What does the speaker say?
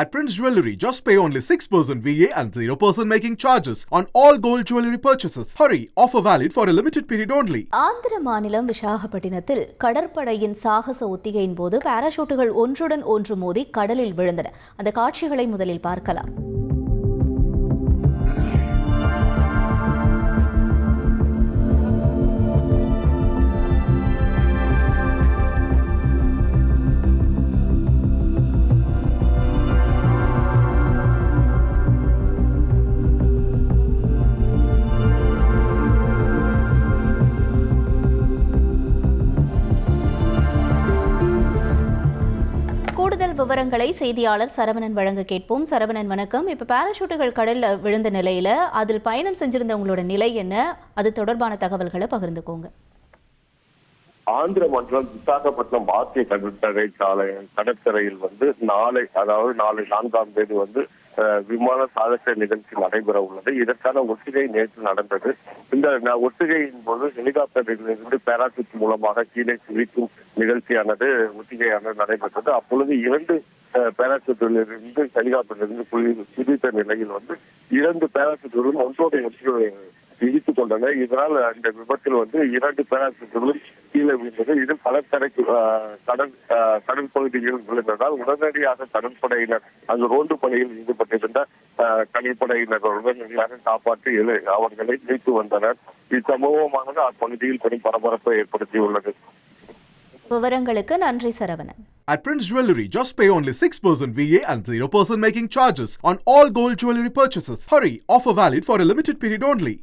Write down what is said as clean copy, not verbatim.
At Prince Jewellery, just pay only 6% VA and 0% making charges on all gold jewellery purchases. Hurry, offer valid for a limited period only. Andhra மாநிலம் விசாகப்பட்டினத்தில் கடற்படையின் சாகச ஒத்திகையின் போது பாராசூட்டுகள் ஒன்றுடன் ஒன்று மோதி கடலில் விழுந்தன. அந்த காட்சிகளை முதலில் பார்க்கலாம். கூடுதல் விவரங்களை செய்தியாளர் சரவணன் வழங்க கேட்போம். சரவணன் வணக்கம். இப்ப பாராசூட்டுகள் கடல்ல விழுந்த நிலையில அதில் பயணம் செஞ்சிருந்தவங்களோட நிலை என்ன, அது தொடர்பான தகவல்களை பகிர்ந்துக்கோங்க. ஆந்திர மாநிலம் விசாகப்பட்டினம் ஆசிய கடற்கரையில் நாளை, அதாவது நாளை 4ஆம் தேதி விமான சாகச நிகழ்ச்சி நடைபெற உள்ளது. இதற்கான ஒத்திகை நேற்று நடந்தது. இந்த ஒத்திகையின் போது ஹெலிகாப்டரிலிருந்து பாராசூட் மூலமாக கீழே குதிக்கும் நிகழ்ச்சியானது ஒத்திகையானது நடைபெற்றது. அப்பொழுது 2 பாராசூட்டிலிருந்து ஹெலிகாப்டரிலிருந்து குதித்த நிலையில் 2 பாராசூட்டுகளும் ஒன்றோடு ஒன்று இடித்துக் கொண்டன. இதனால் இந்த விபத்தில் 2 பாராசூட்டுகளும் கீழே விழுந்தது. இதில் கடல் பகுதியில் விழுந்ததால் உடனடியாக கடற்படையினர் அங்கு ரோந்து பணியில் ஈடுபட்டிருந்த கடற்படையினர் உடனடியாக காப்பாற்றி அவர்களை மீட்டு வந்தனர். இச்சம்பவமானது அப்பகுதியில் பெரும் பரபரப்பை ஏற்படுத்தியுள்ளது. விவரங்களுக்கு நன்றி Saravanan. At Prince Jewellery, just pay only 6% VA and 0% making charges on all gold jewellery purchases. Hurry, offer valid for a limited period only.